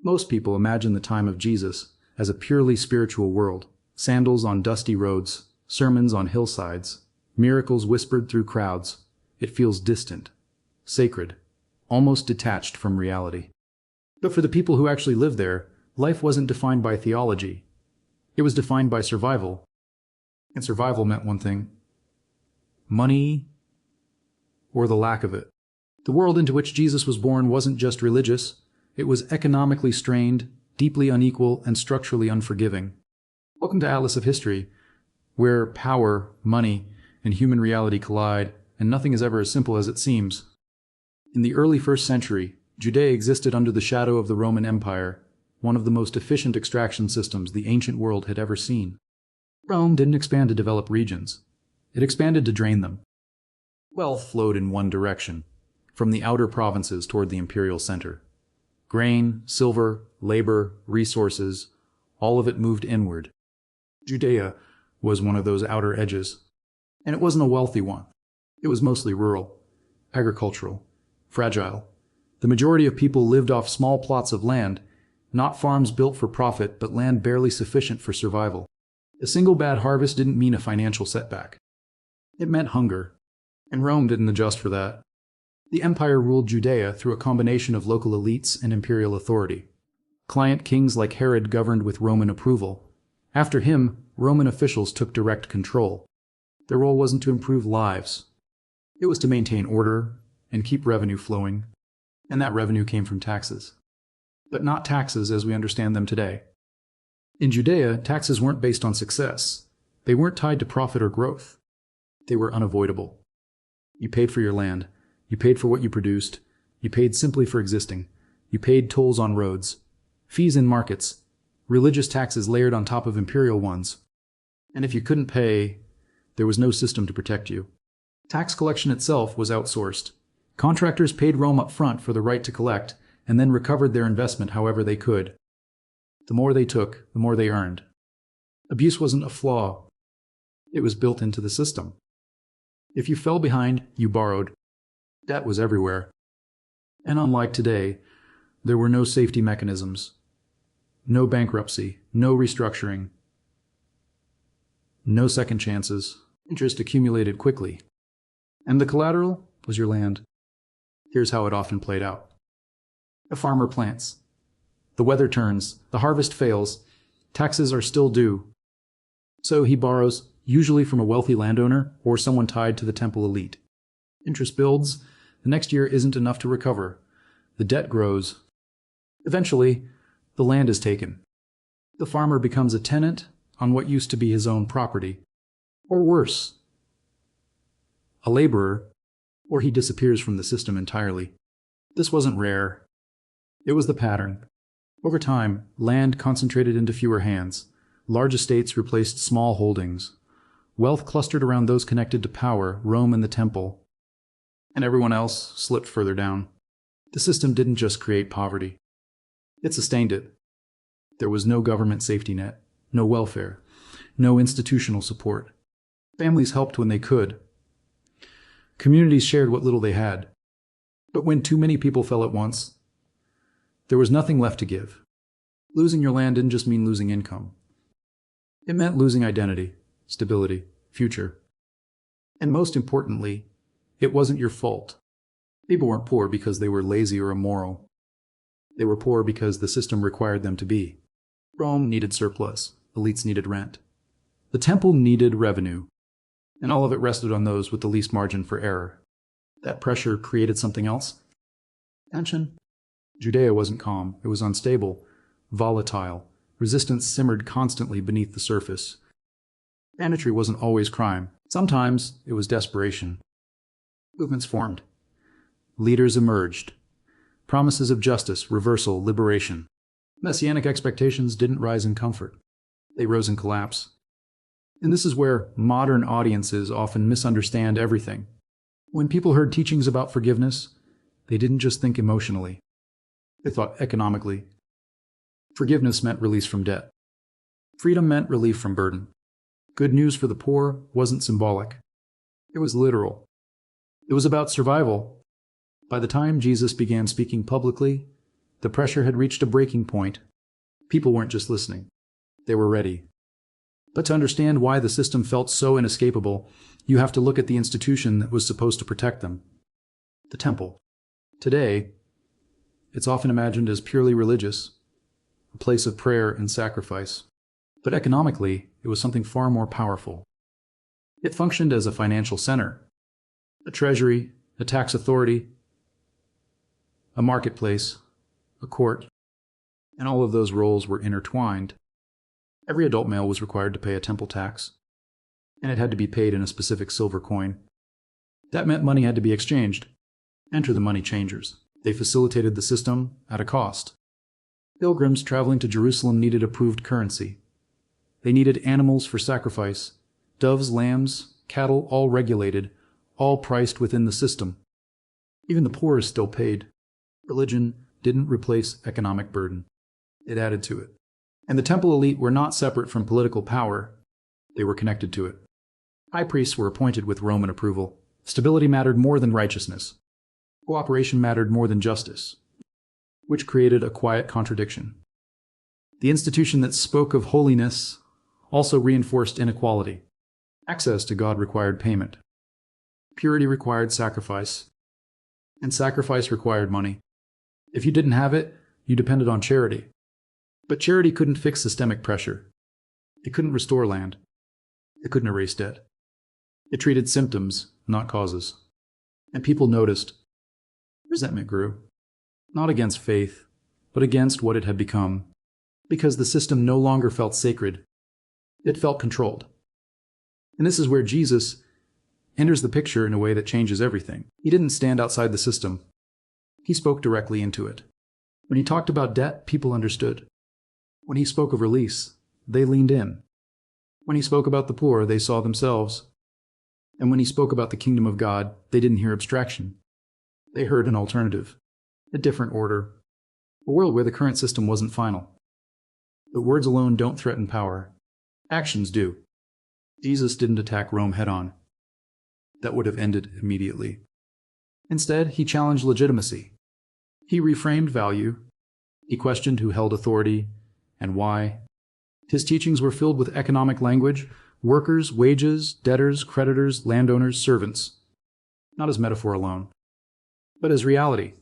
Most people imagine the time of Jesus as a purely spiritual world. Sandals on dusty roads, sermons on hillsides, miracles whispered through crowds. It feels distant, sacred, almost detached from reality. But for the people who actually lived there, life wasn't defined by theology. It was defined by survival. And survival meant one thing: money or the lack of it. The world into which Jesus was born wasn't just religious. It was economically strained, deeply unequal, and structurally unforgiving. Welcome to Atlas of History, where power, money, and human reality collide, and nothing is ever as simple as it seems. In the early 1st century, Judea existed under the shadow of the Roman Empire, one of the most efficient extraction systems the ancient world had ever seen. Rome didn't expand to develop regions. It expanded to drain them. Wealth flowed in one direction, from the outer provinces toward the imperial center. Grain, silver, labor, resources, all of it moved inward. Judea was one of those outer edges. And it wasn't a wealthy one. It was mostly rural, agricultural, fragile. The majority of people lived off small plots of land, not farms built for profit, but land barely sufficient for survival. A single bad harvest didn't mean a financial setback. It meant hunger, and Rome didn't adjust for that. The empire ruled Judea through a combination of local elites and imperial authority. Client kings like Herod governed with Roman approval. After him, Roman officials took direct control. Their role wasn't to improve lives. It was to maintain order and keep revenue flowing, and that revenue came from taxes. But not taxes as we understand them today. In Judea, taxes weren't based on success. They weren't tied to profit or growth. They were unavoidable. You paid for your land. You paid for what you produced. You paid simply for existing. You paid tolls on roads, fees in markets, religious taxes layered on top of imperial ones. And if you couldn't pay, there was no system to protect you. Tax collection itself was outsourced. Contractors paid Rome up front for the right to collect, and then recovered their investment however they could. The more they took, the more they earned. Abuse wasn't a flaw. It was built into the system. If you fell behind, you borrowed. Debt was everywhere. And unlike today, there were no safety mechanisms. No bankruptcy, no restructuring, no second chances. Interest accumulated quickly. And the collateral was your land. Here's how it often played out. A farmer plants. The weather turns, the harvest fails, taxes are still due. So he borrows, usually from a wealthy landowner or someone tied to the temple elite. Interest builds. The next year isn't enough to recover. The debt grows. Eventually, the land is taken. The farmer becomes a tenant on what used to be his own property. Or worse, a laborer, or he disappears from the system entirely. This wasn't rare. It was the pattern. Over time, land concentrated into fewer hands. Large estates replaced small holdings. Wealth clustered around those connected to power, Rome and the temple. And everyone else slipped further down. The system didn't just create poverty. It sustained it. There was no government safety net, no welfare, no institutional support. Families helped when they could. Communities shared what little they had. But when too many people fell at once, there was nothing left to give. Losing your land didn't just mean losing income. It meant losing identity, stability, future. And most importantly, it wasn't your fault. People weren't poor because they were lazy or immoral. They were poor because the system required them to be. Rome needed surplus. Elites needed rent. The temple needed revenue. And all of it rested on those with the least margin for error. That pressure created something else. Tension. Judea wasn't calm. It was unstable, volatile. Resistance simmered constantly beneath the surface. Banditry wasn't always crime. Sometimes it was desperation. Movements formed. Leaders emerged. Promises of justice, reversal, liberation. Messianic expectations didn't rise in comfort. They rose in collapse. And this is where modern audiences often misunderstand everything. When people heard teachings about forgiveness, they didn't just think emotionally. They thought economically. Forgiveness meant release from debt. Freedom meant relief from burden. Good news for the poor wasn't symbolic. It was literal. It was about survival. By the time Jesus began speaking publicly, The pressure had reached a breaking point. People weren't just listening. They were ready. But to understand why the system felt so inescapable, you have to look at the institution that was supposed to protect them. The temple. Today, it's often imagined as purely religious, a place of prayer and sacrifice. But economically, it was something far more powerful. It functioned as a financial center, a treasury, a tax authority, a marketplace, a court, and all of those roles were intertwined. Every adult male was required to pay a temple tax, and it had to be paid in a specific silver coin. That meant money had to be exchanged. Enter the money changers. They facilitated the system at a cost. Pilgrims traveling to Jerusalem needed approved currency. They needed animals for sacrifice, doves, lambs, cattle, all regulated, all priced within the system. Even the poor is still paid. Religion didn't replace economic burden. It added to it. And the temple elite were not separate from political power. They were connected to it. High priests were appointed with Roman approval. Stability mattered more than righteousness. Cooperation mattered more than justice, which created a quiet contradiction. The institution that spoke of holiness also reinforced inequality. Access to God required payment. Purity required sacrifice. And sacrifice required money. If you didn't have it, you depended on charity. But charity couldn't fix systemic pressure. It couldn't restore land. It couldn't erase debt. It treated symptoms, not causes. And people noticed. Resentment grew. Not against faith, but against what it had become. Because the system no longer felt sacred. It felt controlled. And this is where Jesus enters the picture in a way that changes everything. He didn't stand outside the system. He spoke directly into it. When he talked about debt, people understood. When he spoke of release, they leaned in. When he spoke about the poor, they saw themselves. And when he spoke about the kingdom of God, they didn't hear abstraction. They heard an alternative, a different order, a world where the current system wasn't final. But words alone don't threaten power. Actions do. Jesus didn't attack Rome head-on. That would have ended immediately. Instead, he challenged legitimacy. He reframed value. He questioned who held authority and why. His teachings were filled with economic language, workers, wages, debtors, creditors, landowners, servants. Not as metaphor alone, but as reality.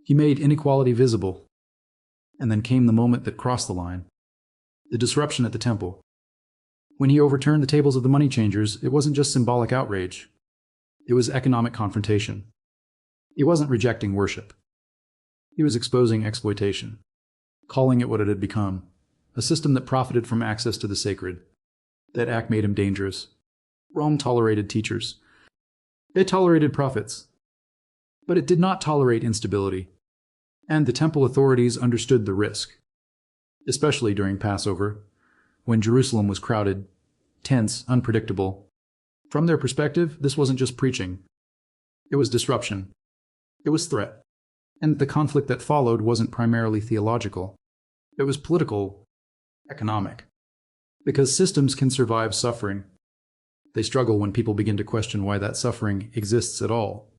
He made inequality visible. And then came the moment that crossed the line. The disruption at the temple. When he overturned the tables of the money changers, it wasn't just symbolic outrage. It was economic confrontation. He wasn't rejecting worship. He was exposing exploitation, calling it what it had become, a system that profited from access to the sacred. That act made him dangerous. Rome tolerated teachers. It tolerated prophets. But it did not tolerate instability. And the temple authorities understood the risk, especially during Passover, when Jerusalem was crowded, tense, unpredictable. From their perspective, this wasn't just preaching. It was disruption. It was threat. And the conflict that followed wasn't primarily theological. It was political, economic. Because systems can survive suffering. They struggle when people begin to question why that suffering exists at all.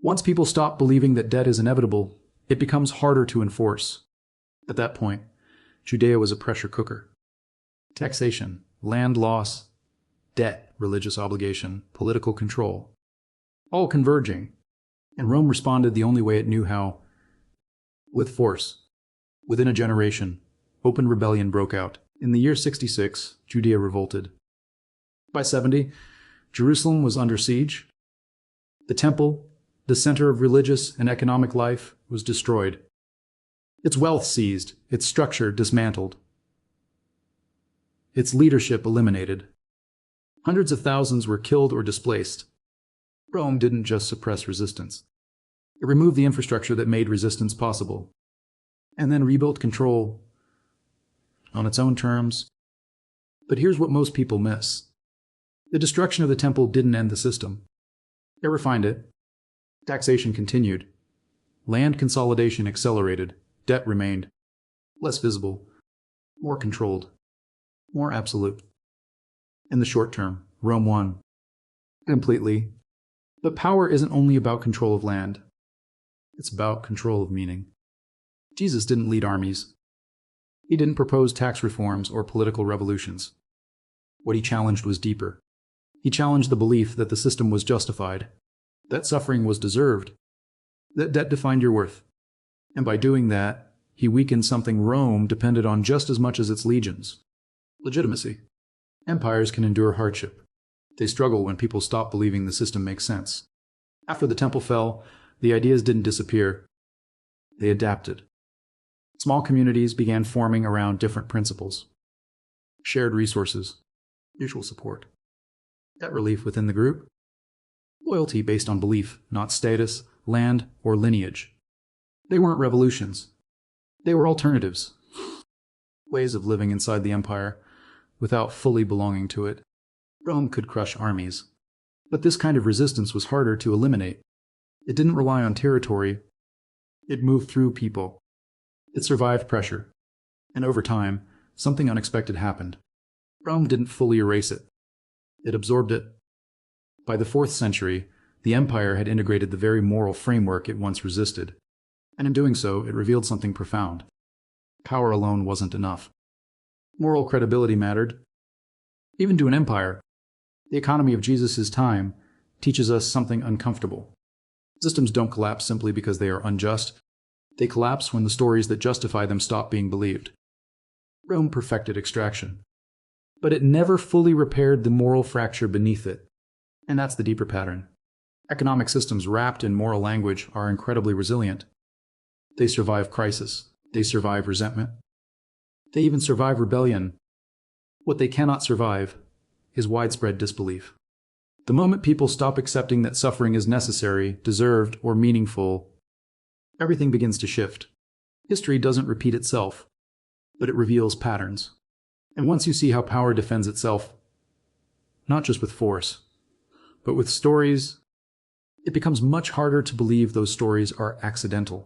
Once people stop believing that debt is inevitable, it becomes harder to enforce. At that point, Judea was a pressure cooker. Taxation, land loss, debt, religious obligation, political control, all converging. And Rome responded the only way it knew how, with force. Within a generation, open rebellion broke out. In the year 66, Judea revolted. By 70, Jerusalem was under siege. The temple, the center of religious and economic life, was destroyed. Its wealth seized, its structure dismantled. Its leadership eliminated. Hundreds of thousands were killed or displaced. Rome didn't just suppress resistance. It removed the infrastructure that made resistance possible, and then rebuilt control on its own terms. But here's what most people miss. The destruction of the temple didn't end the system. It refined it. Taxation continued. Land consolidation accelerated. Debt remained. Less visible. More controlled. More absolute. In the short term, Rome won. Completely. But power isn't only about control of land. It's about control of meaning. Jesus didn't lead armies. He didn't propose tax reforms or political revolutions. What he challenged was deeper. He challenged the belief that the system was justified, that suffering was deserved, that debt defined your worth. And by doing that, he weakened something Rome depended on just as much as its legions: legitimacy. Empires can endure hardship. They struggle when people stop believing the system makes sense. After the temple fell, the ideas didn't disappear. They adapted. Small communities began forming around different principles: shared resources, mutual support, debt relief within the group, loyalty based on belief, not status, land, or lineage. They weren't revolutions. They were alternatives, ways of living inside the empire without fully belonging to it. Rome could crush armies, but this kind of resistance was harder to eliminate. It didn't rely on territory. It moved through people. It survived pressure. And over time, something unexpected happened. Rome didn't fully erase it. It absorbed it. By the 4th century, the empire had integrated the very moral framework it once resisted. And in doing so, it revealed something profound. Power alone wasn't enough. Moral credibility mattered. Even to an empire, the economy of Jesus' time teaches us something uncomfortable. Systems don't collapse simply because they are unjust. They collapse when the stories that justify them stop being believed. Rome perfected extraction, but it never fully repaired the moral fracture beneath it. And that's the deeper pattern. Economic systems wrapped in moral language are incredibly resilient. They survive crisis. They survive resentment. They even survive rebellion. What they cannot survive is widespread disbelief. The moment people stop accepting that suffering is necessary, deserved, or meaningful, everything begins to shift. History doesn't repeat itself, but it reveals patterns. And once you see how power defends itself, not just with force, but with stories, it becomes much harder to believe those stories are accidental.